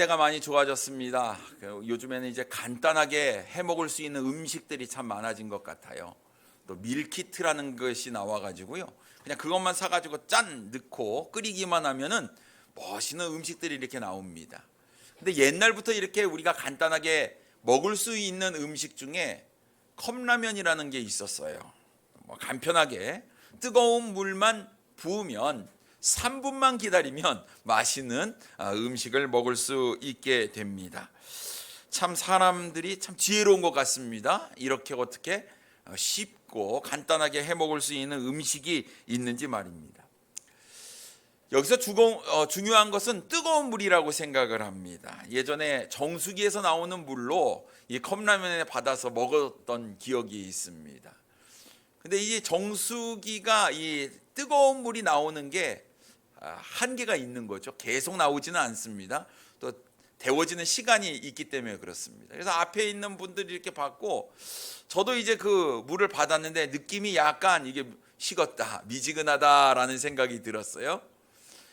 시대가 많이 좋아졌습니다. 요즘에는 이제 간단하게 해 먹을 수 있는 음식들이 참 많아진 것 같아요. 또 밀키트라는 것이 나와가지고요. 그냥 그것만 사가지고 짠 넣고 끓이기만 하면은 멋있는 음식들이 이렇게 나옵니다. 근데 옛날부터 이렇게 우리가 간단하게 먹을 수 있는 음식 중에 컵라면이라는 게 있었어요. 간편하게 뜨거운 물만 부으면 3분만 기다리면 맛있는 음식을 먹을 수 있게 됩니다. 참 사람들이 참 지혜로운 것 같습니다. 이렇게 어떻게 쉽고 간단하게 해 먹을 수 있는 음식이 있는지 말입니다. 여기서 중요한 것은 뜨거운 물이라고 생각을 합니다. 예전에 정수기에서 나오는 물로 이 컵라면에 받아서 먹었던 기억이 있습니다. 근데 이 정수기가 이 뜨거운 물이 나오는 게 한계가 있는 거죠. 계속 나오지는 않습니다. 또 데워지는 시간이 있기 때문에 그렇습니다. 그래서 앞에 있는 분들이 이렇게 받고 저도 이제 그 물을 받았는데 느낌이 약간 이게 식었다, 미지근하다라는 생각이 들었어요.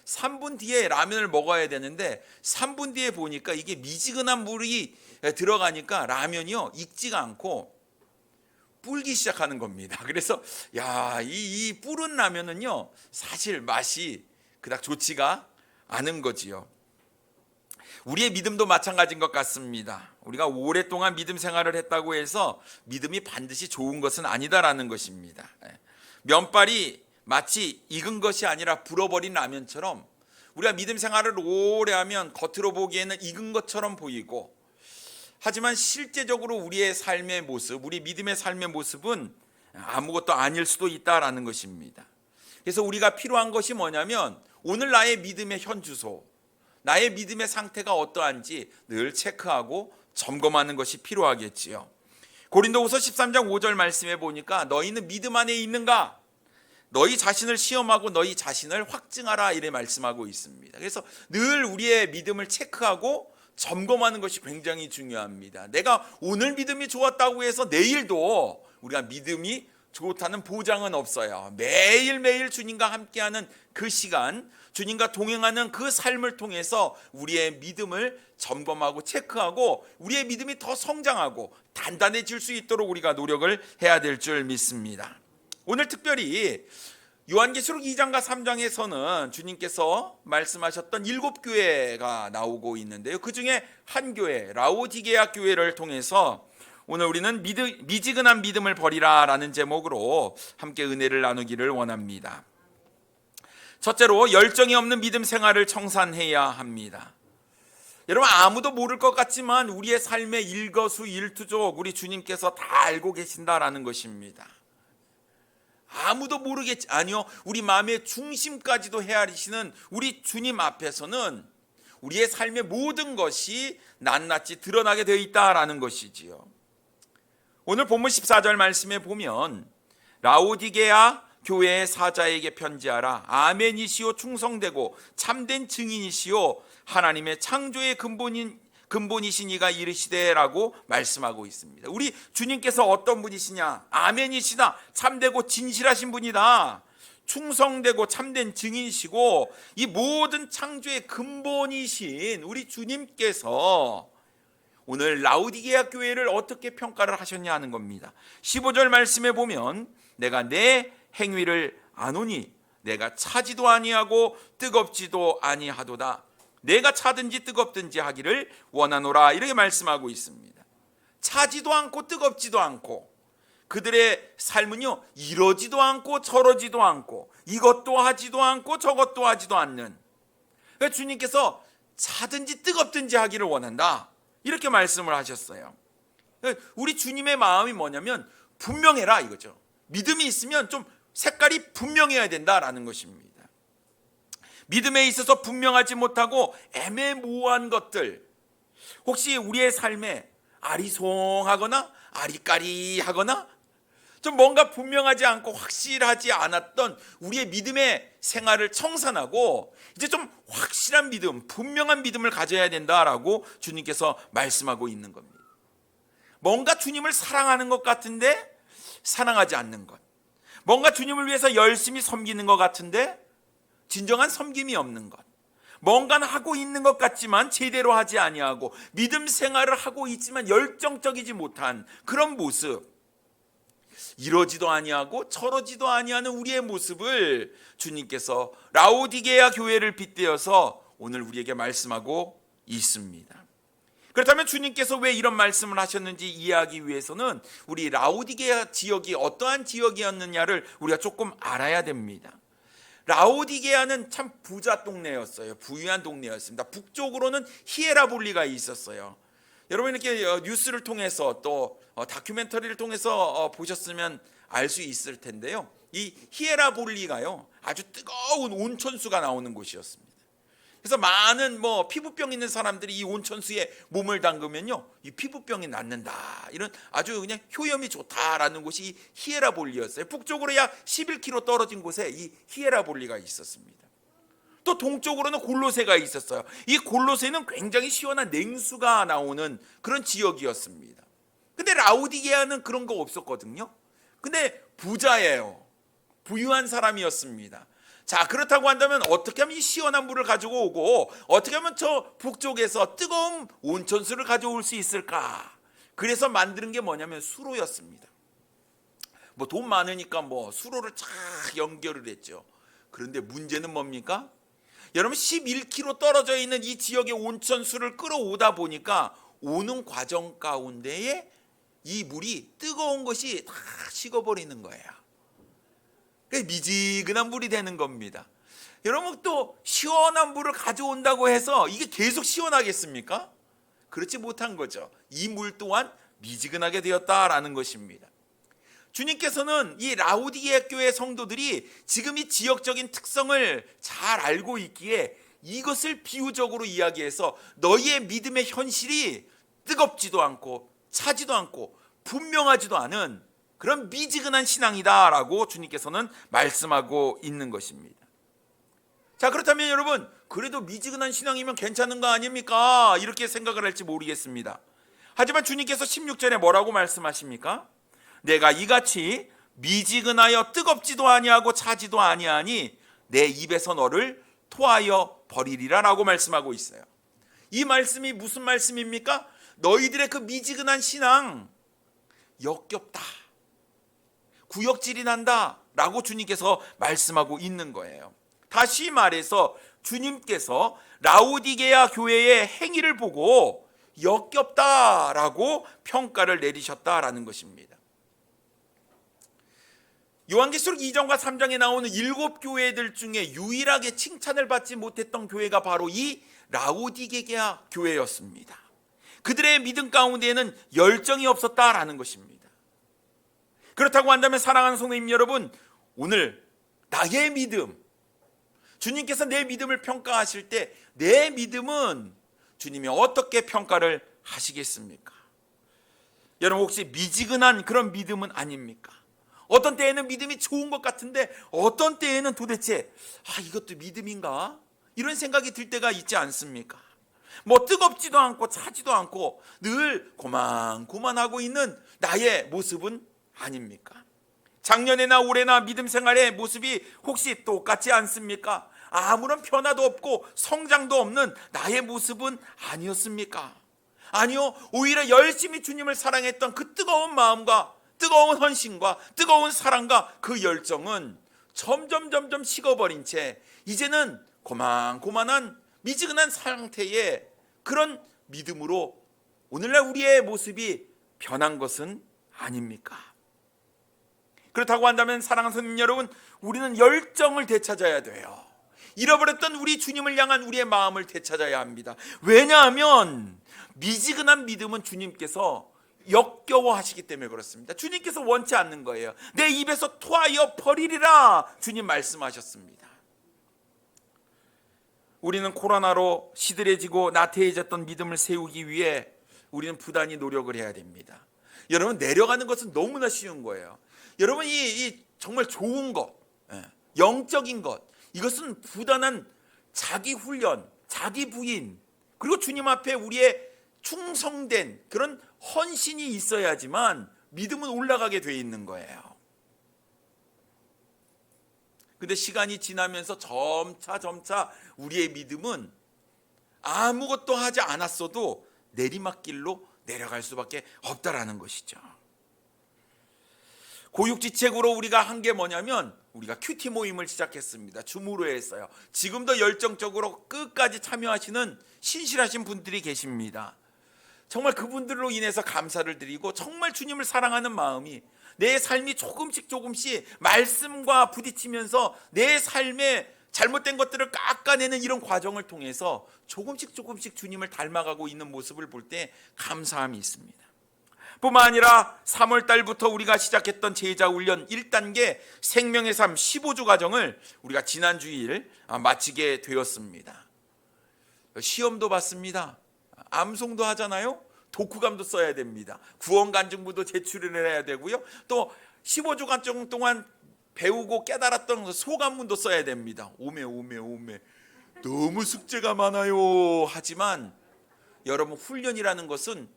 3분 뒤에 라면을 먹어야 되는데 3분 뒤에 보니까 이게 미지근한 물이 들어가니까 라면이요 익지가 않고 불기 시작하는 겁니다. 그래서 이 불은 라면은요 사실 맛이 그닥 좋지가 않은 거지요. 우리의 믿음도 마찬가지인 것 같습니다. 우리가 오랫동안 믿음 생활을 했다고 해서 믿음이 반드시 좋은 것은 아니다라는 것입니다. 면발이 마치 익은 것이 아니라 불어버린 라면처럼 우리가 믿음 생활을 오래 하면 겉으로 보기에는 익은 것처럼 보이고, 하지만 실제적으로 우리의 삶의 모습, 우리 믿음의 삶의 모습은 아무것도 아닐 수도 있다라는 것입니다. 그래서 우리가 필요한 것이 뭐냐면 오늘 나의 믿음의 현주소, 나의 믿음의 상태가 어떠한지 늘 체크하고 점검하는 것이 필요하겠지요. 고린도후서 13장 5절 말씀에 보니까 너희는 믿음 안에 있는가? 너희 자신을 시험하고 너희 자신을 확증하라, 이래 말씀하고 있습니다. 그래서 늘 우리의 믿음을 체크하고 점검하는 것이 굉장히 중요합니다. 내가 오늘 믿음이 좋았다고 해서 내일도 우리가 믿음이 좋다는 보장은 없어요. 매일매일 주님과 함께하는 그 시간, 주님과 동행하는 그 삶을 통해서 우리의 믿음을 점검하고 체크하고 우리의 믿음이 더 성장하고 단단해질 수 있도록 우리가 노력을 해야 될 줄 믿습니다. 오늘 특별히 요한계시록 2장과 3장에서는 주님께서 말씀하셨던 7교회가 나오고 있는데요. 그 중에 한 교회, 라오디게아 교회를 통해서 오늘 우리는 미지근한 믿음을 버리라 라는 제목으로 함께 은혜를 나누기를 원합니다. 첫째로 열정이 없는 믿음 생활을 청산해야 합니다. 여러분, 아무도 모를 것 같지만 우리의 삶의 일거수일투족 우리 주님께서 다 알고 계신다라는 것입니다. 아무도 모르겠지, 아니요, 우리 마음의 중심까지도 헤아리시는 우리 주님 앞에서는 우리의 삶의 모든 것이 낱낱이 드러나게 되어 있다라는 것이지요. 오늘 본문 14절 말씀에 보면 라오디게아 교회의 사자에게 편지하라. 아멘이시오, 충성되고 참된 증인이시오, 하나님의 창조의 근본이신 이가 이르시되라고 말씀하고 있습니다. 우리 주님께서 어떤 분이시냐? 아멘이시다, 참되고 진실하신 분이다, 충성되고 참된 증인이시고 이 모든 창조의 근본이신 우리 주님께서 오늘 라오디게아 교회를 어떻게 평가를 하셨냐 하는 겁니다. 15절 말씀에 보면 내가 내 행위를 아노니 내가 차지도 아니하고 뜨겁지도 아니하도다. 내가 차든지 뜨겁든지 하기를 원하노라, 이렇게 말씀하고 있습니다. 차지도 않고 뜨겁지도 않고 그들의 삶은요 이러지도 않고 저러지도 않고 이것도 하지도 않고 저것도 하지도 않는, 그러니까 주님께서 차든지 뜨겁든지 하기를 원한다, 이렇게 말씀을 하셨어요. 우리 주님의 마음이 뭐냐면 분명해라 이거죠. 믿음이 있으면 좀 색깔이 분명해야 된다라는 것입니다. 믿음에 있어서 분명하지 못하고 애매모호한 것들, 혹시 우리의 삶에 아리송하거나 아리까리하거나 좀 뭔가 분명하지 않고 확실하지 않았던 우리의 믿음의 생활을 청산하고 이제 좀 확실한 믿음, 분명한 믿음을 가져야 된다라고 주님께서 말씀하고 있는 겁니다. 뭔가 주님을 사랑하는 것 같은데 사랑하지 않는 것, 뭔가 주님을 위해서 열심히 섬기는 것 같은데 진정한 섬김이 없는 것, 뭔가는 하고 있는 것 같지만 제대로 하지 아니하고 믿음 생활을 하고 있지만 열정적이지 못한 그런 모습, 이러지도 아니하고 저러지도 아니하는 우리의 모습을 주님께서 라오디게아 교회를 빗대어서 오늘 우리에게 말씀하고 있습니다. 그렇다면 주님께서 왜 이런 말씀을 하셨는지 이해하기 위해서는 우리 라오디게아 지역이 어떠한 지역이었느냐를 우리가 조금 알아야 됩니다. 라오디게아는 참 부자 동네였어요. 부유한 동네였습니다. 북쪽으로는 히에라볼리가 있었어요. 여러분 이렇게 뉴스를 통해서 또 다큐멘터리를 통해서 보셨으면 알 수 있을 텐데요. 이 히에라볼리가요, 아주 뜨거운 온천수가 나오는 곳이었습니다. 그래서 많은 피부병 있는 사람들이 이 온천수에 몸을 담그면요, 이 피부병이 낫는다, 이런 아주 그냥 효염이 좋다라는 곳이 이 히에라볼리였어요. 북쪽으로 약 11km 떨어진 곳에 이 히에라볼리가 있었습니다. 또 동쪽으로는 골로새가 있었어요. 이 골로새는 굉장히 시원한 냉수가 나오는 그런 지역이었습니다. 근데 라오디게아는 그런 거 없었거든요. 근데 부자예요. 부유한 사람이었습니다. 자, 그렇다고 한다면 어떻게 하면 이 시원한 물을 가지고 오고 어떻게 하면 저 북쪽에서 뜨거운 온천수를 가져올 수 있을까? 그래서 만드는 게 뭐냐면 수로였습니다. 돈 많으니까 수로를 쫙 연결을 했죠. 그런데 문제는 뭡니까? 여러분 11km 떨어져 있는 이 지역의 온천수를 끌어오다 보니까 오는 과정 가운데에 이 물이 뜨거운 것이 다 식어버리는 거예요. 미지근한 물이 되는 겁니다. 여러분 또 시원한 물을 가져온다고 해서 이게 계속 시원하겠습니까? 그렇지 못한 거죠. 이 물 또한 미지근하게 되었다라는 것입니다. 주님께서는 이 라오디게아 교회 성도들이 지금 이 지역적인 특성을 잘 알고 있기에 이것을 비유적으로 이야기해서 너희의 믿음의 현실이 뜨겁지도 않고 차지도 않고 분명하지도 않은 그런 미지근한 신앙이다라고 주님께서는 말씀하고 있는 것입니다. 자, 그렇다면 여러분, 그래도 미지근한 신앙이면 괜찮은 거 아닙니까? 이렇게 생각을 할지 모르겠습니다. 하지만 주님께서 16절에 뭐라고 말씀하십니까? 내가 이같이 미지근하여 뜨겁지도 아니하고 차지도 아니하니 내 입에서 너를 토하여 버리리라 라고 말씀하고 있어요. 이 말씀이 무슨 말씀입니까? 너희들의 그 미지근한 신앙 역겹다, 구역질이 난다 라고 주님께서 말씀하고 있는 거예요. 다시 말해서 주님께서 라오디게아 교회의 행위를 보고 역겹다라고 평가를 내리셨다라는 것입니다. 요한계시록 2장과 3장에 나오는 7교회들 중에 유일하게 칭찬을 받지 못했던 교회가 바로 이 라오디게아 교회였습니다. 그들의 믿음 가운데에는 열정이 없었다라는 것입니다. 그렇다고 한다면 사랑하는 성도님 여러분, 오늘 나의 믿음, 주님께서 내 믿음을 평가하실 때 내 믿음은 주님이 어떻게 평가를 하시겠습니까? 여러분 혹시 미지근한 그런 믿음은 아닙니까? 어떤 때에는 믿음이 좋은 것 같은데 어떤 때에는 도대체 이것도 믿음인가? 이런 생각이 들 때가 있지 않습니까? 뜨겁지도 않고 차지도 않고 늘 고만고만하고 있는 나의 모습은 아닙니까? 작년에나 올해나 믿음 생활의 모습이 혹시 똑같지 않습니까? 아무런 변화도 없고 성장도 없는 나의 모습은 아니었습니까? 아니요, 오히려 열심히 주님을 사랑했던 그 뜨거운 마음과 뜨거운 헌신과 뜨거운 사랑과 그 열정은 점점 식어버린 채 이제는 고만고만한 미지근한 상태의 그런 믿음으로 오늘날 우리의 모습이 변한 것은 아닙니까? 그렇다고 한다면 사랑하는 성도 여러분, 우리는 열정을 되찾아야 돼요. 잃어버렸던 우리 주님을 향한 우리의 마음을 되찾아야 합니다. 왜냐하면 미지근한 믿음은 주님께서 역겨워하시기 때문에 그렇습니다. 주님께서 원치 않는 거예요. 내 입에서 토하여 버리리라 주님 말씀하셨습니다. 우리는 코로나로 시들해지고 나태해졌던 믿음을 세우기 위해 우리는 부단히 노력을 해야 됩니다. 여러분, 내려가는 것은 너무나 쉬운 거예요. 여러분, 이 정말 좋은 것, 영적인 것, 이것은 부단한 자기 훈련, 자기 부인, 그리고 주님 앞에 우리의 충성된 그런 헌신이 있어야지만 믿음은 올라가게 돼 있는 거예요. 근데 시간이 지나면서 점차 우리의 믿음은 아무것도 하지 않았어도 내리막길로 내려갈 수밖에 없다라는 것이죠. 고육지책으로 우리가 한 게 뭐냐면 우리가 큐티 모임을 시작했습니다. 줌으로 했어요. 지금도 열정적으로 끝까지 참여하시는 신실하신 분들이 계십니다. 정말 그분들로 인해서 감사를 드리고 정말 주님을 사랑하는 마음이 내 삶이 조금씩 말씀과 부딪히면서 내 삶에 잘못된 것들을 깎아내는 이런 과정을 통해서 조금씩 주님을 닮아가고 있는 모습을 볼 때 감사함이 있습니다. 뿐만 아니라 3월 달부터 우리가 시작했던 제자훈련 1단계 생명의 삶 15주 과정을 우리가 지난 주일 마치게 되었습니다. 시험도 봤습니다. 암송도 하잖아요. 독후감도 써야 됩니다. 구원간증부도 제출을 해야 되고요. 또 15주 과정 동안 배우고 깨달았던 소감문도 써야 됩니다. 오메 너무 숙제가 많아요. 하지만 여러분, 훈련이라는 것은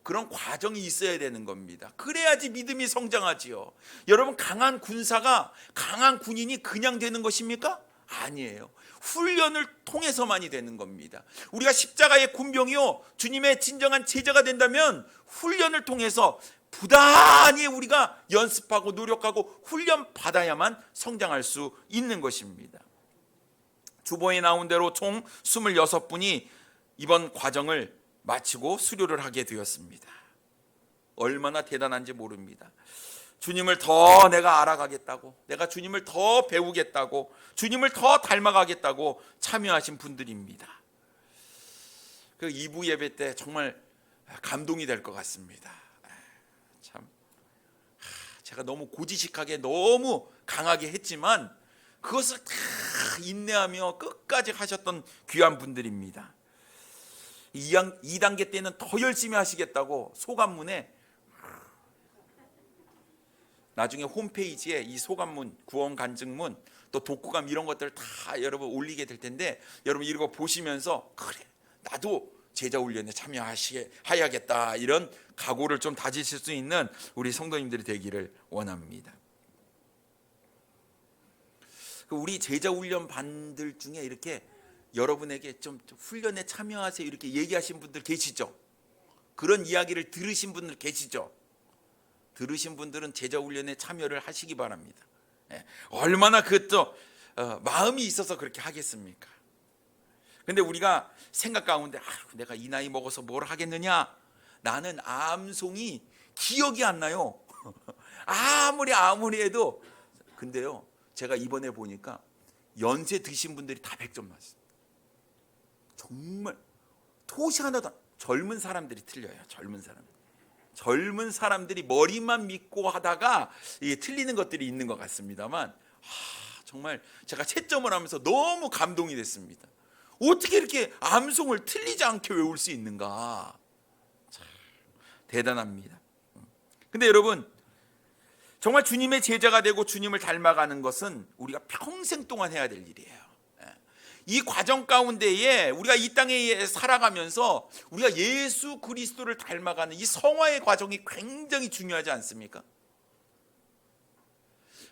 그런 과정이 있어야 되는 겁니다. 그래야지 믿음이 성장하지요. 여러분, 강한 군사가, 강한 군인이 그냥 되는 것입니까? 아니에요. 훈련을 통해서만이 되는 겁니다. 우리가 십자가의 군병이요, 주님의 진정한 제자가 된다면 훈련을 통해서 부단히 우리가 연습하고 노력하고 훈련 받아야만 성장할 수 있는 것입니다. 주보에 나온 대로 총 26분이 이번 과정을 마치고 수료를 하게 되었습니다. 얼마나 대단한지 모릅니다. 주님을 더 내가 알아가겠다고, 내가 주님을 더 배우겠다고, 주님을 더 닮아가겠다고 참여하신 분들입니다. 그 2부 예배 때 정말 감동이 될 것 같습니다. 참, 제가 너무 고지식하게 너무 강하게 했지만 그것을 다 인내하며 끝까지 하셨던 귀한 분들입니다. 2단계 때는 더 열심히 하시겠다고 소감문에, 나중에 홈페이지에 이 소감문, 구원간증문, 또 독후감 이런 것들 다 여러분 올리게 될 텐데, 여러분 이거 보시면서 그래, 나도 제자훈련에 참여해야겠다, 이런 각오를 좀 다지실 수 있는 우리 성도님들이 되기를 원합니다. 우리 제자훈련 반들 중에 이렇게 여러분에게 좀 훈련에 참여하세요 이렇게 얘기하신 분들 계시죠? 그런 이야기를 들으신 분들 계시죠? 들으신 분들은 제자훈련에 참여를 하시기 바랍니다. 얼마나 마음이 있어서 그렇게 하겠습니까? 근데 우리가 생각 가운데 내가 이 나이 먹어서 뭘 하겠느냐? 나는 암송이 기억이 안 나요. 아무리 해도. 근데요, 제가 이번에 보니까 연세 드신 분들이 다 100점 맞았어요. 정말 토시 하나도 젊은 사람들이 틀려요. 젊은 사람들이 머리만 믿고 하다가 이게 틀리는 것들이 있는 것 같습니다만, 정말 제가 채점을 하면서 너무 감동이 됐습니다. 어떻게 이렇게 암송을 틀리지 않게 외울 수 있는가? 참 대단합니다. 근데 여러분, 정말 주님의 제자가 되고 주님을 닮아가는 것은 우리가 평생 동안 해야 될 일이에요. 이 과정 가운데에 우리가 이 땅에 살아가면서 우리가 예수 그리스도를 닮아가는 이 성화의 과정이 굉장히 중요하지 않습니까?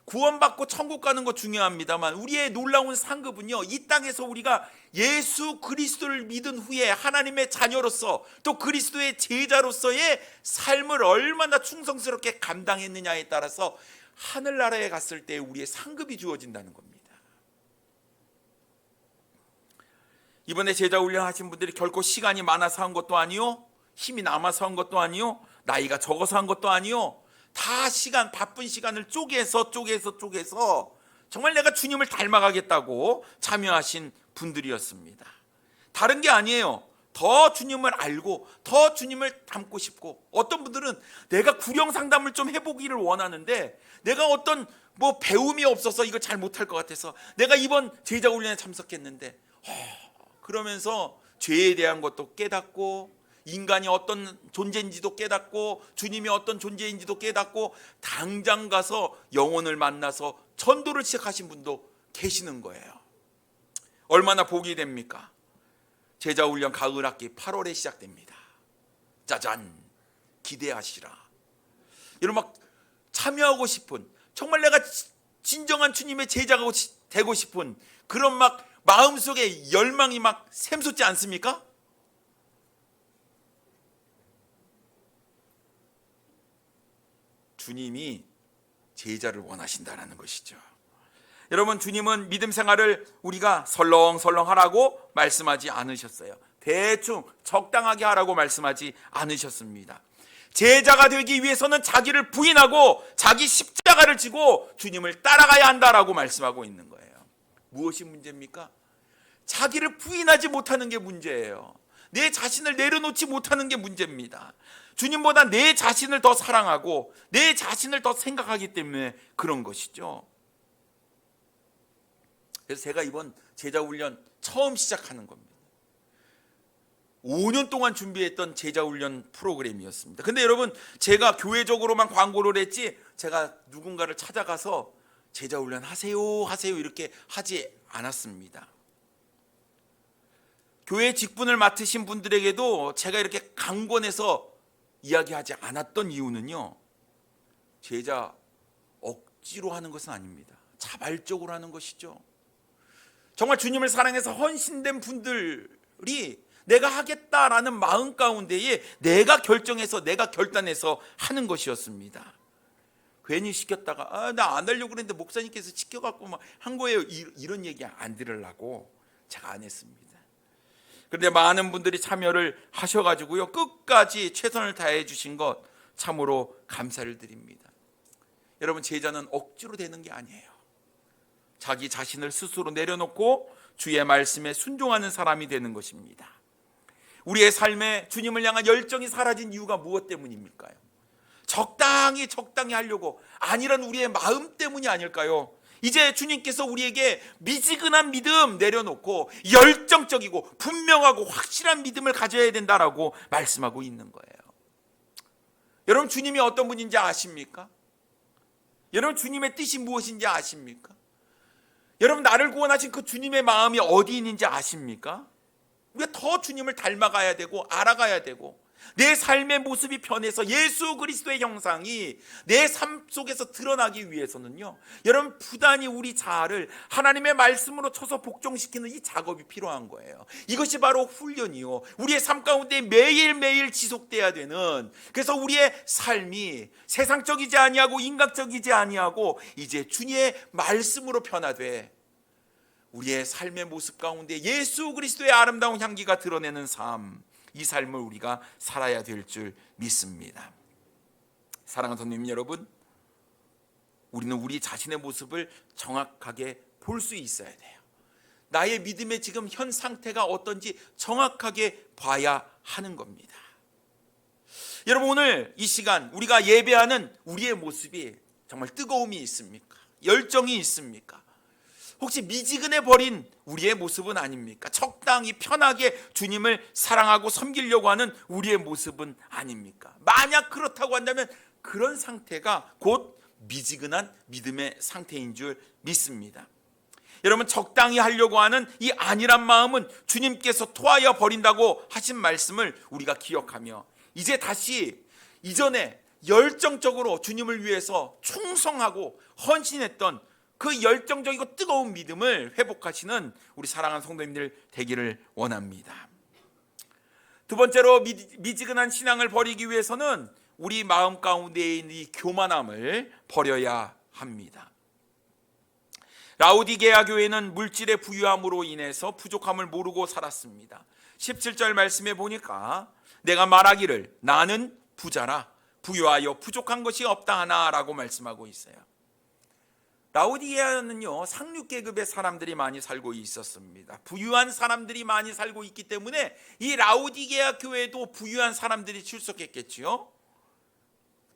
구원받고 천국 가는 거 중요합니다만, 우리의 놀라운 상급은요, 이 땅에서 우리가 예수 그리스도를 믿은 후에 하나님의 자녀로서 또 그리스도의 제자로서의 삶을 얼마나 충성스럽게 감당했느냐에 따라서 하늘나라에 갔을 때 우리의 상급이 주어진다는 겁니다. 이번에 제자훈련 하신 분들이 결코 시간이 많아서 한 것도 아니요, 힘이 남아서 한 것도 아니요, 나이가 적어서 한 것도 아니요, 다 바쁜 시간을 쪼개서 정말 내가 주님을 닮아가겠다고 참여하신 분들이었습니다. 다른 게 아니에요. 더 주님을 알고 더 주님을 닮고 싶고, 어떤 분들은 내가 구령 상담을 좀 해보기를 원하는데 내가 어떤 배움이 없어서 이걸 잘 못할 것 같아서 내가 이번 제자훈련에 참석했는데, 그러면서 죄에 대한 것도 깨닫고, 인간이 어떤 존재인지도 깨닫고, 주님이 어떤 존재인지도 깨닫고, 당장 가서 영혼을 만나서 전도를 시작하신 분도 계시는 거예요. 얼마나 복이 됩니까? 제자훈련 가을 학기 8월에 시작됩니다. 짜잔, 기대하시라. 여러분, 막 참여하고 싶은, 정말 내가 진정한 주님의 제자가 되고 싶은 그런 막 마음속에 열망이 막 샘솟지 않습니까? 주님이 제자를 원하신다는 것이죠. 여러분, 주님은 믿음 생활을 우리가 설렁설렁 하라고 말씀하지 않으셨어요. 대충 적당하게 하라고 말씀하지 않으셨습니다. 제자가 되기 위해서는 자기를 부인하고 자기 십자가를 지고 주님을 따라가야 한다라고 말씀하고 있는 거예요. 무엇이 문제입니까? 자기를 부인하지 못하는 게 문제예요. 내 자신을 내려놓지 못하는 게 문제입니다. 주님보다 내 자신을 더 사랑하고 내 자신을 더 생각하기 때문에 그런 것이죠. 그래서 제가 이번 제자훈련 처음 시작하는 겁니다. 5년 동안 준비했던 제자훈련 프로그램이었습니다. 근데 여러분, 제가 교회적으로만 광고를 했지 제가 누군가를 찾아가서 제자훈련 하세요 이렇게 하지 않았습니다. 교회 직분을 맡으신 분들에게도 제가 이렇게 강권해서 이야기하지 않았던 이유는요, 제자 억지로 하는 것은 아닙니다. 자발적으로 하는 것이죠. 정말 주님을 사랑해서 헌신된 분들이 내가 하겠다라는 마음 가운데에 내가 결정해서 내가 결단해서 하는 것이었습니다. 괜히 시켰다가 나 안 하려고 그랬는데 목사님께서 시켜갖고 막 한 거예요, 이런 얘기 안 들으려고 제가 안 했습니다. 그런데 많은 분들이 참여를 하셔가지고요, 끝까지 최선을 다해 주신 것 참으로 감사를 드립니다. 여러분, 제자는 억지로 되는 게 아니에요. 자기 자신을 스스로 내려놓고 주의 말씀에 순종하는 사람이 되는 것입니다. 우리의 삶에 주님을 향한 열정이 사라진 이유가 무엇 때문입니까요? 적당히 하려고 아니란 우리의 마음 때문이 아닐까요? 이제 주님께서 우리에게 미지근한 믿음 내려놓고 열정적이고 분명하고 확실한 믿음을 가져야 된다라고 말씀하고 있는 거예요. 여러분, 주님이 어떤 분인지 아십니까? 여러분, 주님의 뜻이 무엇인지 아십니까? 여러분, 나를 구원하신 그 주님의 마음이 어디 있는지 아십니까? 우리가 더 주님을 닮아가야 되고 알아가야 되고 내 삶의 모습이 변해서 예수 그리스도의 형상이 내 삶 속에서 드러나기 위해서는요, 여러분, 부단히 우리 자아를 하나님의 말씀으로 쳐서 복종시키는 이 작업이 필요한 거예요. 이것이 바로 훈련이요, 우리의 삶 가운데 매일매일 지속돼야 되는, 그래서 우리의 삶이 세상적이지 아니하고 인간적이지 아니하고 이제 주님의 말씀으로 변화돼 우리의 삶의 모습 가운데 예수 그리스도의 아름다운 향기가 드러내는 삶, 이 삶을 우리가 살아야 될 줄 믿습니다. 사랑하는 성도님 여러분, 우리는 우리 자신의 모습을 정확하게 볼 수 있어야 돼요. 나의 믿음의 지금 현 상태가 어떤지 정확하게 봐야 하는 겁니다. 여러분, 오늘 이 시간 우리가 예배하는 우리의 모습이 정말 뜨거움이 있습니까? 열정이 있습니까? 혹시 미지근해 버린 우리의 모습은 아닙니까? 적당히 편하게 주님을 사랑하고 섬기려고 하는 우리의 모습은 아닙니까? 만약 그렇다고 한다면 그런 상태가 곧 미지근한 믿음의 상태인 줄 믿습니다. 여러분, 적당히 하려고 하는 이 안일한 마음은 주님께서 토하여 버린다고 하신 말씀을 우리가 기억하며 이제 다시 이전에 열정적으로 주님을 위해서 충성하고 헌신했던 그 열정적이고 뜨거운 믿음을 회복하시는 우리 사랑하는 성도님들 되기를 원합니다. 두 번째로, 미지근한 신앙을 버리기 위해서는 우리 마음 가운데에 있는 이 교만함을 버려야 합니다. 라오디게아 교회는 물질의 부유함으로 인해서 부족함을 모르고 살았습니다. 17절 말씀에 보니까 내가 말하기를 나는 부자라 부유하여 부족한 것이 없다 하나라고 말씀하고 있어요. 라오디게아는요, 상류계급의 사람들이 많이 살고 있었습니다. 부유한 사람들이 많이 살고 있기 때문에 이 라오디게아 교회도 부유한 사람들이 출석했겠지요.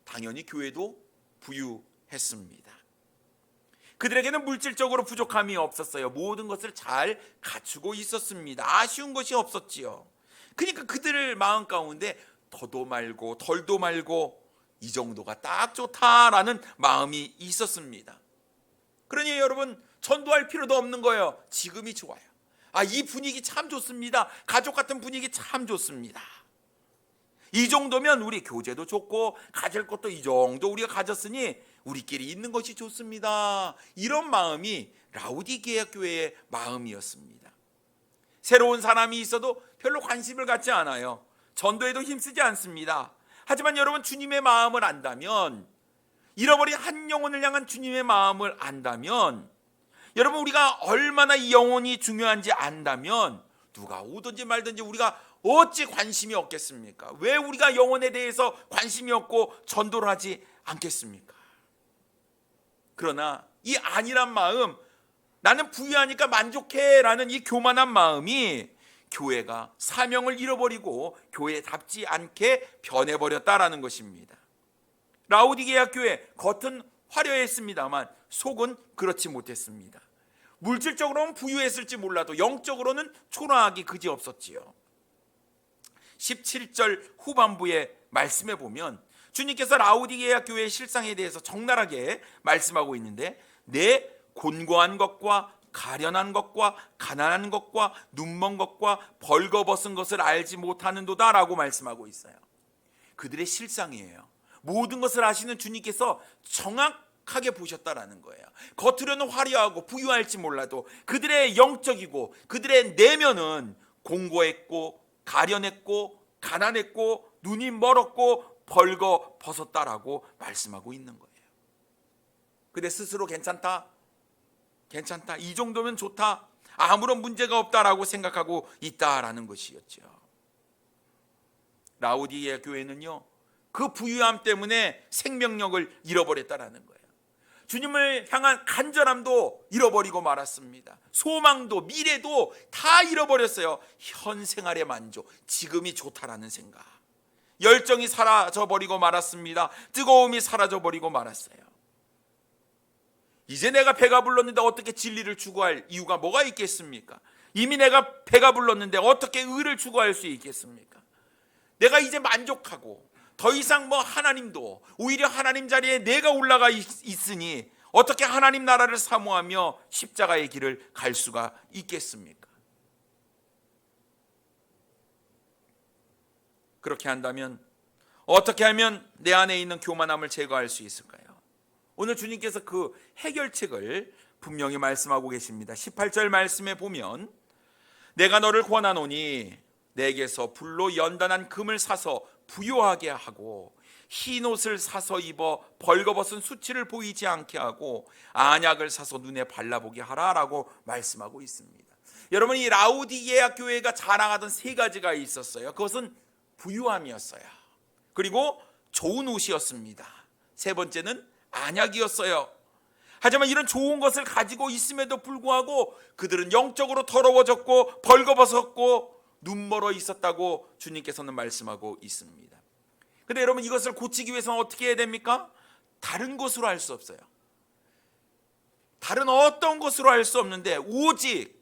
당연히 교회도 부유했습니다. 그들에게는 물질적으로 부족함이 없었어요. 모든 것을 잘 갖추고 있었습니다. 아쉬운 것이 없었지요. 그러니까 그들 마음 가운데 더도 말고 덜도 말고 이 정도가 딱 좋다라는 마음이 있었습니다. 그러니 여러분, 전도할 필요도 없는 거예요. 지금이 좋아요. 이 분위기 참 좋습니다. 가족 같은 분위기 참 좋습니다. 이 정도면 우리 교제도 좋고 가질 것도 이 정도 우리가 가졌으니 우리끼리 있는 것이 좋습니다. 이런 마음이 라우디게아 교회의 마음이었습니다. 새로운 사람이 있어도 별로 관심을 갖지 않아요. 전도에도 힘쓰지 않습니다. 하지만 여러분, 주님의 마음을 안다면, 잃어버린 한 영혼을 향한 주님의 마음을 안다면, 여러분, 우리가 얼마나 이 영혼이 중요한지 안다면 누가 오든지 말든지 우리가 어찌 관심이 없겠습니까? 왜 우리가 영혼에 대해서 관심이 없고 전도를 하지 않겠습니까? 그러나 이 안일한 마음, 나는 부유하니까 만족해 라는 이 교만한 마음이 교회가 사명을 잃어버리고 교회답지 않게 변해버렸다라는 것입니다. 라우디게아 교회, 겉은 화려했습니다만 속은 그렇지 못했습니다. 물질적으로는 부유했을지 몰라도 영적으로는 초라하기 그지없었지요. 17절 후반부의 말씀에 보면 주님께서 라우디게아 교회의 실상에 대해서 적나라하게 말씀하고 있는데, 내 곤고한 것과 가련한 것과 가난한 것과 눈먼 것과 벌거벗은 것을 알지 못하는도다 라고 말씀하고 있어요. 그들의 실상이에요. 모든 것을 아시는 주님께서 정확하게 보셨다라는 거예요. 겉으로는 화려하고 부유할지 몰라도 그들의 영적이고 그들의 내면은 공고했고 가련했고 가난했고 눈이 멀었고 벌거벗었다라고 말씀하고 있는 거예요. 근데 스스로 괜찮다, 이 정도면 좋다, 아무런 문제가 없다라고 생각하고 있다라는 것이었죠. 라우디게아 교회는요, 그 부유함 때문에 생명력을 잃어버렸다라는 거예요. 주님을 향한 간절함도 잃어버리고 말았습니다. 소망도 미래도 다 잃어버렸어요. 현 생활의 만족, 지금이 좋다라는 생각, 열정이 사라져버리고 말았습니다. 뜨거움이 사라져버리고 말았어요. 이제 내가 배가 불렀는데 어떻게 진리를 추구할 이유가 뭐가 있겠습니까? 이미 내가 배가 불렀는데 어떻게 의를 추구할 수 있겠습니까? 내가 이제 만족하고 더 이상 하나님도, 오히려 하나님 자리에 내가 올라가 있으니 어떻게 하나님 나라를 사모하며 십자가의 길을 갈 수가 있겠습니까? 그렇게 한다면 어떻게 하면 내 안에 있는 교만함을 제거할 수 있을까요? 오늘 주님께서 그 해결책을 분명히 말씀하고 계십니다. 18절 말씀에 보면, 내가 너를 권하노니 내게서 불로 연단한 금을 사서 부요하게 하고 흰 옷을 사서 입어 벌거벗은 수치를 보이지 않게 하고 안약을 사서 눈에 발라보게 하라라고 말씀하고 있습니다. 여러분, 이 라우디게아 교회가 자랑하던 세 가지가 있었어요. 그것은 부유함이었어요. 그리고 좋은 옷이었습니다. 세 번째는 안약이었어요. 하지만 이런 좋은 것을 가지고 있음에도 불구하고 그들은 영적으로 더러워졌고 벌거벗었고 눈멀어 있었다고 주님께서는 말씀하고 있습니다. 그런데 여러분, 이것을 고치기 위해서는 어떻게 해야 됩니까? 다른 것으로 할 수 없어요. 다른 어떤 것으로 할 수 없는데 오직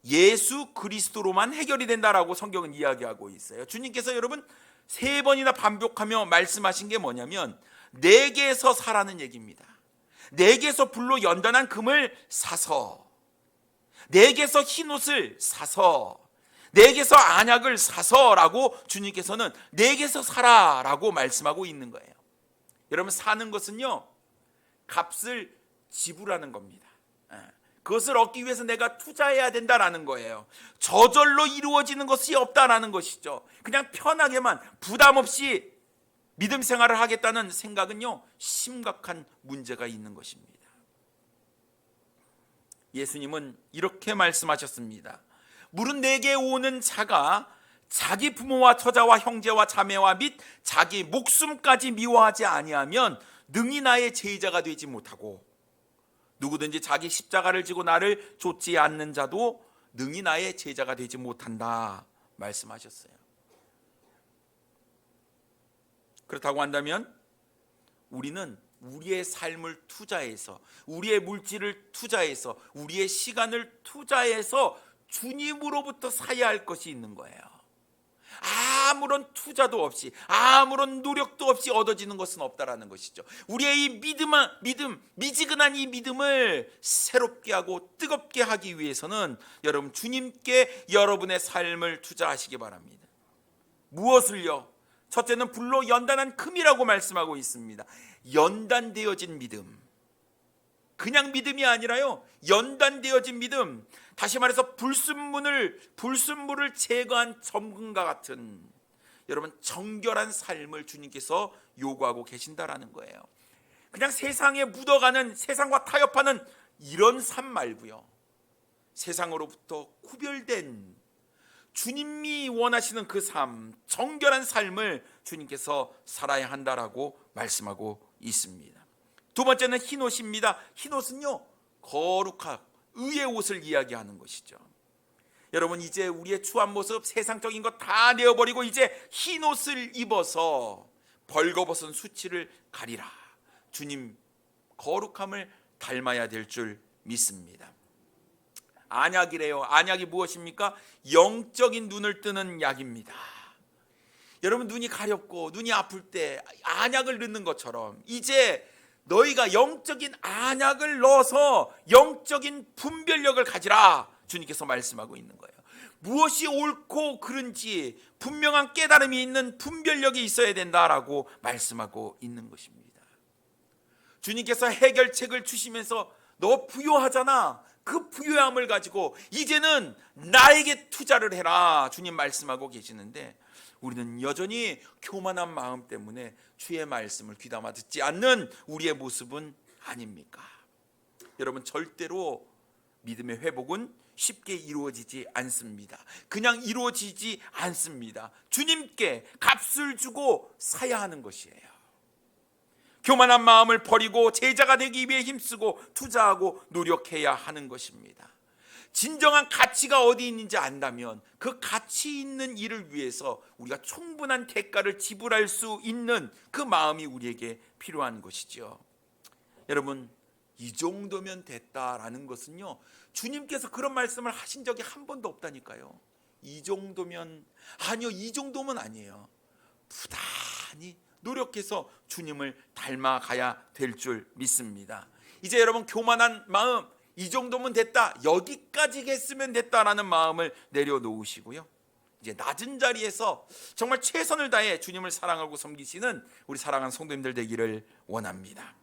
예수 그리스도로만 해결이 된다라고 성경은 이야기하고 있어요. 주님께서 여러분 3번이나 반복하며 말씀하신 게 뭐냐면, 내게서 사라는 얘기입니다. 내게서 불로 연단한 금을 사서, 내게서 흰 옷을 사서, 내게서 안약을 사서라고 주님께서는 내게서 사라라고 말씀하고 있는 거예요. 여러분, 사는 것은요, 값을 지불하는 겁니다. 그것을 얻기 위해서 내가 투자해야 된다라는 거예요. 저절로 이루어지는 것이 없다라는 것이죠. 그냥 편하게만 부담 없이 믿음 생활을 하겠다는 생각은요, 심각한 문제가 있는 것입니다. 예수님은 이렇게 말씀하셨습니다. 물은 내게 오는 자가 자기 부모와 처자와 형제와 자매와 및 자기 목숨까지 미워하지 아니하면 능히 나의 제자가 되지 못하고, 누구든지 자기 십자가를 지고 나를 좇지 않는 자도 능히 나의 제자가 되지 못한다 말씀하셨어요. 그렇다고 한다면 우리는 우리의 삶을 투자해서, 우리의 물질을 투자해서, 우리의 시간을 투자해서 주님으로부터 사야 할 것이 있는 거예요. 아무런 투자도 없이, 아무런 노력도 없이 얻어지는 것은 없다라는 것이죠. 우리의 이 미지근한 이 믿음을 새롭게 하고 뜨겁게 하기 위해서는 여러분, 주님께 여러분의 삶을 투자하시기 바랍니다. 무엇을요? 첫째는 불로 연단한 금이라고 말씀하고 있습니다. 연단되어진 믿음, 그냥 믿음이 아니라요, 연단되어진 믿음, 다시 말해서 불순물을 제거한 점검과 같은 여러분 정결한 삶을 주님께서 요구하고 계신다라는 거예요. 그냥 세상에 묻어가는, 세상과 타협하는 이런 삶 말고요, 세상으로부터 구별된 주님이 원하시는 그 삶, 정결한 삶을 주님께서 살아야 한다라고 말씀하고 있습니다. 두 번째는 흰옷입니다. 흰옷은요, 거룩한 의의 옷을 이야기하는 것이죠. 여러분, 이제 우리의 추한 모습, 세상적인 것 다 내어버리고 이제 흰옷을 입어서 벌거벗은 수치를 가리라. 주님 거룩함을 닮아야 될 줄 믿습니다. 안약이래요. 안약이 무엇입니까? 영적인 눈을 뜨는 약입니다. 여러분, 눈이 가렵고 눈이 아플 때 안약을 넣는 것처럼 이제 너희가 영적인 안약을 넣어서 영적인 분별력을 가지라, 주님께서 말씀하고 있는 거예요. 무엇이 옳고 그른지 분명한 깨달음이 있는 분별력이 있어야 된다라고 말씀하고 있는 것입니다. 주님께서 해결책을 주시면서 너 부요하잖아, 그 부요함을 가지고 이제는 나에게 투자를 해라, 주님 말씀하고 계시는데 우리는 여전히 교만한 마음 때문에 주의 말씀을 귀담아 듣지 않는 우리의 모습은 아닙니까? 여러분, 절대로 믿음의 회복은 쉽게 이루어지지 않습니다. 그냥 이루어지지 않습니다. 주님께 값을 주고 사야 하는 것이에요. 교만한 마음을 버리고 제자가 되기 위해 힘쓰고 투자하고 노력해야 하는 것입니다. 진정한 가치가 어디 있는지 안다면 그 가치 있는 일을 위해서 우리가 충분한 대가를 지불할 수 있는 그 마음이 우리에게 필요한 것이죠. 여러분, 이 정도면 됐다라는 것은요, 주님께서 그런 말씀을 하신 적이 한 번도 없다니까요. 이 정도면, 아니요, 이 정도면 아니에요. 부단히 노력해서 주님을 닮아가야 될 줄 믿습니다. 이제 여러분, 교만한 마음, 이 정도면 됐다, 여기까지 했으면 됐다라는 마음을 내려놓으시고요, 이제 낮은 자리에서 정말 최선을 다해 주님을 사랑하고 섬기시는 우리 사랑하는 성도님들 되기를 원합니다.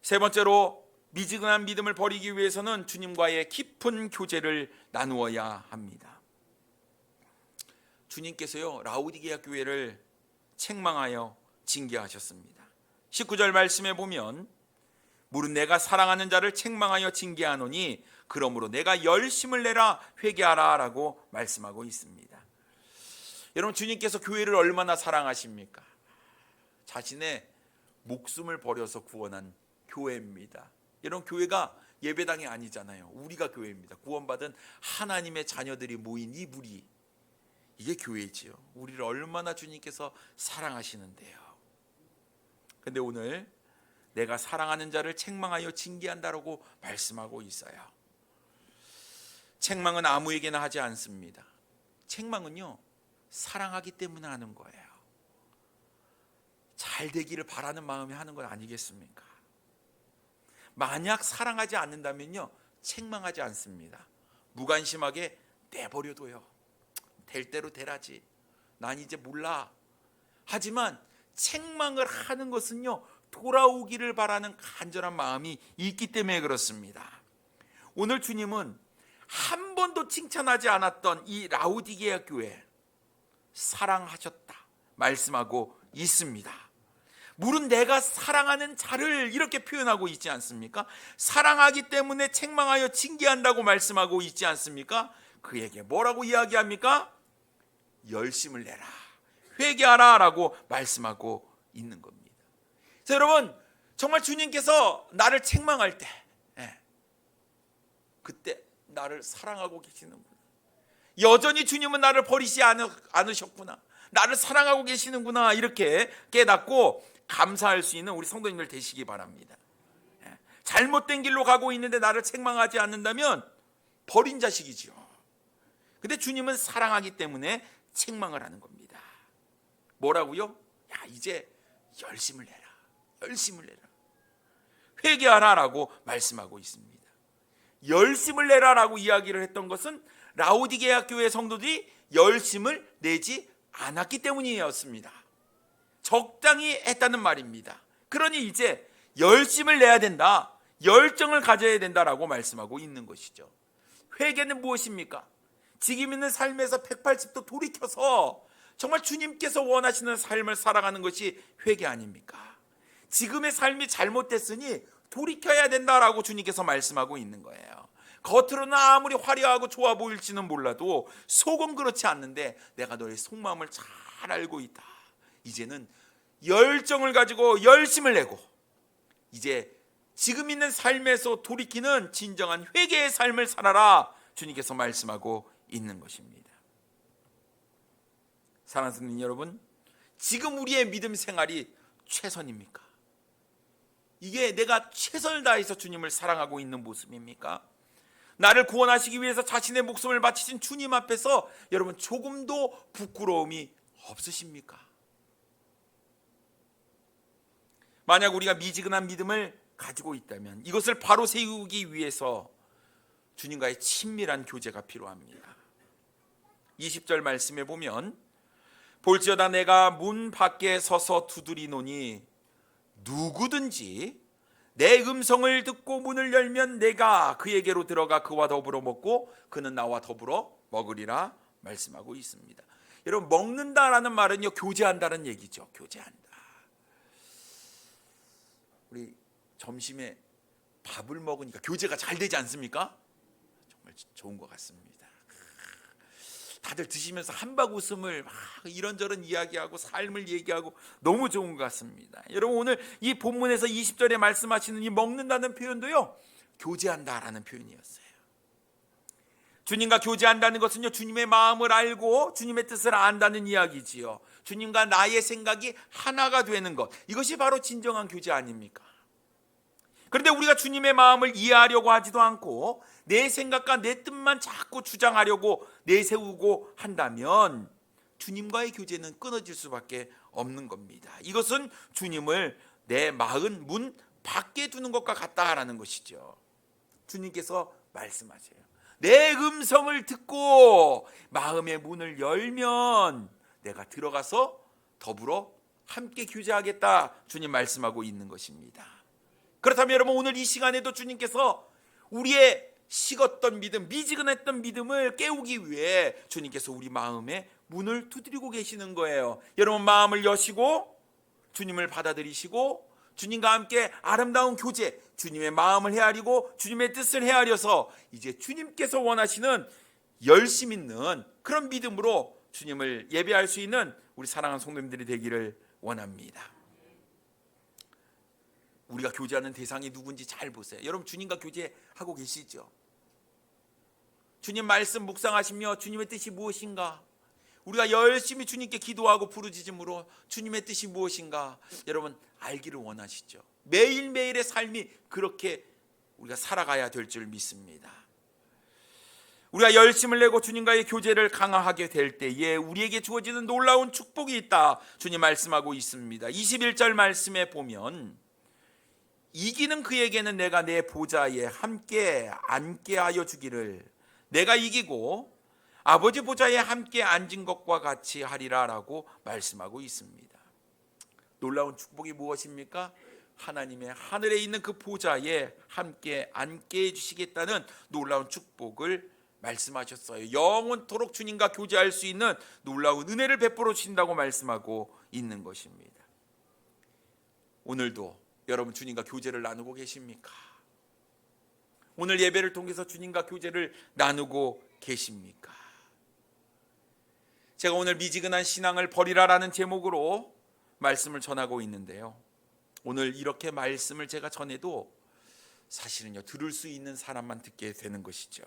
세 번째로, 미지근한 믿음을 버리기 위해서는 주님과의 깊은 교제를 나누어야 합니다. 주님께서요, 라오디게아 교회를 책망하여 징계하셨습니다. 19절 말씀에 보면 무릇 내가 사랑하는 자를 책망하여 징계하노니 그러므로 내가 열심을 내라 회개하라 라고 말씀하고 있습니다. 여러분, 주님께서 교회를 얼마나 사랑하십니까? 자신의 목숨을 버려서 구원한 교회입니다. 여러분, 교회가 예배당이 아니잖아요. 우리가 교회입니다. 구원받은 하나님의 자녀들이 모인 이 무리, 이게 교회지요. 우리를 얼마나 주님께서 사랑하시는데요. 근데 오늘 내가 사랑하는 자를 책망하여 징계한다라고 말씀하고 있어요. 책망은 아무에게나 하지 않습니다. 책망은요, 사랑하기 때문에 하는 거예요. 잘 되기를 바라는 마음에 하는 건 아니겠습니까? 만약 사랑하지 않는다면요, 책망하지 않습니다. 무관심하게 내버려둬요. 될 대로 되라지, 난 이제 몰라. 하지만 책망을 하는 것은요, 돌아오기를 바라는 간절한 마음이 있기 때문에 그렇습니다. 오늘 주님은 한 번도 칭찬하지 않았던 이 라오디게아 교회 사랑하셨다 말씀하고 있습니다. 물은 내가 사랑하는 자를 이렇게 표현하고 있지 않습니까? 사랑하기 때문에 책망하여 징계한다고 말씀하고 있지 않습니까? 그에게 뭐라고 이야기합니까? 열심을 내라, 회개하라 라고 말씀하고 있는 겁니다. 자, 여러분, 정말 주님께서 나를 책망할 때 그때 나를 사랑하고 계시는구나, 여전히 주님은 나를 버리지 않으셨구나, 나를 사랑하고 계시는구나, 이렇게 깨닫고 감사할 수 있는 우리 성도님들 되시기 바랍니다. 잘못된 길로 가고 있는데 나를 책망하지 않는다면 버린 자식이지요. 근데 주님은 사랑하기 때문에 책망을 하는 겁니다. 뭐라고요? 야, 이제 열심을 내라, 열심을 내라, 회개하라 라고 말씀하고 있습니다. 열심을 내라 라고 이야기를 했던 것은 라오디게아 교회 성도들이 열심을 내지 않았기 때문이었습니다. 적당히 했다는 말입니다. 그러니 이제 열심을 내야 된다, 열정을 가져야 된다라고 말씀하고 있는 것이죠. 회개는 무엇입니까? 지금 있는 삶에서 180도 돌이켜서 정말 주님께서 원하시는 삶을 살아가는 것이 회개 아닙니까? 지금의 삶이 잘못됐으니 돌이켜야 된다라고 주님께서 말씀하고 있는 거예요. 겉으로는 아무리 화려하고 좋아 보일지는 몰라도 속은 그렇지 않는데 내가 너의 속마음을 잘 알고 있다. 이제는 열정을 가지고 열심을 내고 이제 지금 있는 삶에서 돌이키는 진정한 회개의 삶을 살아라, 주님께서 말씀하고 있는 것입니다. 사랑하는 성도 여러분, 지금 우리의 믿음 생활이 최선입니까? 이게 내가 최선을 다해서 주님을 사랑하고 있는 모습입니까? 나를 구원하시기 위해서 자신의 목숨을 바치신 주님 앞에서 여러분 조금도 부끄러움이 없으십니까? 만약 우리가 미지근한 믿음을 가지고 있다면 이것을 바로 세우기 위해서 주님과의 친밀한 교제가 필요합니다. 20절 말씀에 보면 볼지어다 내가 문 밖에 서서 두드리노니 누구든지 내 음성을 듣고 문을 열면 내가 그에게로 들어가 그와 더불어 먹고 그는 나와 더불어 먹으리라 말씀하고 있습니다. 여러분, 먹는다라는 말은요, 교제한다는 얘기죠. 교제한다. 우리 점심에 밥을 먹으니까 교제가 잘 되지 않습니까? 정말 좋은 것 같습니다. 다들 드시면서 한박 웃음을 막 이런저런 이야기하고 삶을 얘기하고 너무 좋은 것 같습니다. 여러분, 오늘 이 본문에서 20절에 말씀하시는 이 먹는다는 표현도요, 교제한다라는 표현이었어요. 주님과 교제한다는 것은요, 주님의 마음을 알고 주님의 뜻을 안다는 이야기지요. 주님과 나의 생각이 하나가 되는 것, 이것이 바로 진정한 교제 아닙니까? 그런데 우리가 주님의 마음을 이해하려고 하지도 않고 내 생각과 내 뜻만 자꾸 주장하려고 내세우고 한다면 주님과의 교제는 끊어질 수밖에 없는 겁니다. 이것은 주님을 내 마음 문 밖에 두는 것과 같다라는 것이죠. 주님께서 말씀하세요. 내 음성을 듣고 마음의 문을 열면 내가 들어가서 더불어 함께 교제하겠다, 주님 말씀하고 있는 것입니다. 그렇다면 여러분, 오늘 이 시간에도 주님께서 우리의 식었던 믿음, 미지근했던 믿음을 깨우기 위해 주님께서 우리 마음에 문을 두드리고 계시는 거예요. 여러분, 마음을 여시고 주님을 받아들이시고 주님과 함께 아름다운 교제, 주님의 마음을 헤아리고 주님의 뜻을 헤아려서 이제 주님께서 원하시는 열심 있는 그런 믿음으로 주님을 예배할 수 있는 우리 사랑하는 성도님들이 되기를 원합니다. 우리가 교제하는 대상이 누군지 잘 보세요. 여러분, 주님과 교제하고 계시죠? 주님 말씀 묵상하시며 주님의 뜻이 무엇인가? 우리가 열심히 주님께 기도하고 부르짖음으로 주님의 뜻이 무엇인가? 여러분, 알기를 원하시죠? 매일매일의 삶이 그렇게 우리가 살아가야 될 줄 믿습니다. 우리가 열심을 내고 주님과의 교제를 강화하게 될 때에 우리에게 주어지는 놀라운 축복이 있다, 주님 말씀하고 있습니다. 21절 말씀에 보면 이기는 그에게는 내가 내 보좌에 함께 앉게 하여 주기를, 내가 이기고 아버지 보좌에 함께 앉은 것과 같이 하리라 라고 말씀하고 있습니다. 놀라운 축복이 무엇입니까? 하나님의 하늘에 있는 그 보좌에 함께 앉게 해주시겠다는 놀라운 축복을 말씀하셨어요. 영원토록 주님과 교제할 수 있는 놀라운 은혜를 베풀어 주신다고 말씀하고 있는 것입니다. 오늘도 여러분, 주님과 교제를 나누고 계십니까? 오늘 예배를 통해서 주님과 교제를 나누고 계십니까? 제가 오늘 미지근한 신앙을 버리라라는 제목으로 말씀을 전하고 있는데요, 오늘 이렇게 말씀을 제가 전해도 사실은요, 들을 수 있는 사람만 듣게 되는 것이죠.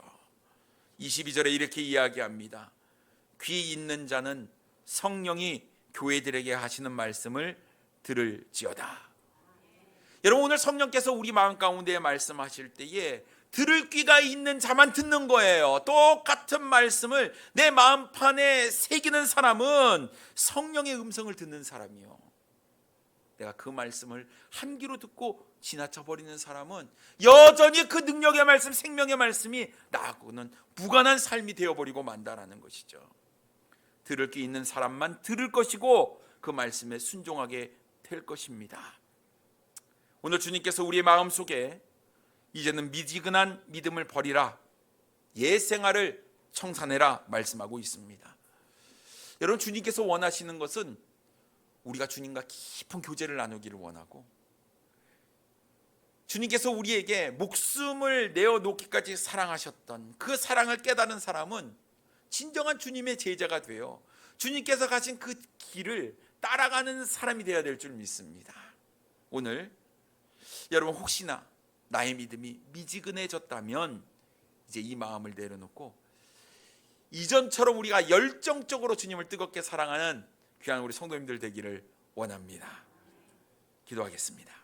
22절에 이렇게 이야기합니다. 귀 있는 자는 성령이 교회들에게 하시는 말씀을 들을지어다. 여러분, 오늘 성령께서 우리 마음 가운데 말씀하실 때에 들을 귀가 있는 자만 듣는 거예요. 똑같은 말씀을 내 마음판에 새기는 사람은 성령의 음성을 듣는 사람이요, 내가 그 말씀을 한 귀로 듣고 지나쳐버리는 사람은 여전히 그 능력의 말씀, 생명의 말씀이 나하고는 무관한 삶이 되어버리고 만다라는 것이죠. 들을 게 있는 사람만 들을 것이고 그 말씀에 순종하게 될 것입니다. 오늘 주님께서 우리의 마음속에 이제는 미지근한 믿음을 버리라, 옛 생활을 청산해라 말씀하고 있습니다. 여러분, 주님께서 원하시는 것은 우리가 주님과 깊은 교제를 나누기를 원하고, 주님께서 우리에게 목숨을 내어놓기까지 사랑하셨던 그 사랑을 깨달은 사람은 진정한 주님의 제자가 되어 주님께서 가신 그 길을 따라가는 사람이 되어야 될 줄 믿습니다. 오늘 여러분, 혹시나 나의 믿음이 미지근해졌다면 이제 이 마음을 내려놓고 이전처럼 우리가 열정적으로 주님을 뜨겁게 사랑하는 귀한 우리 성도님들 되기를 원합니다. 기도하겠습니다.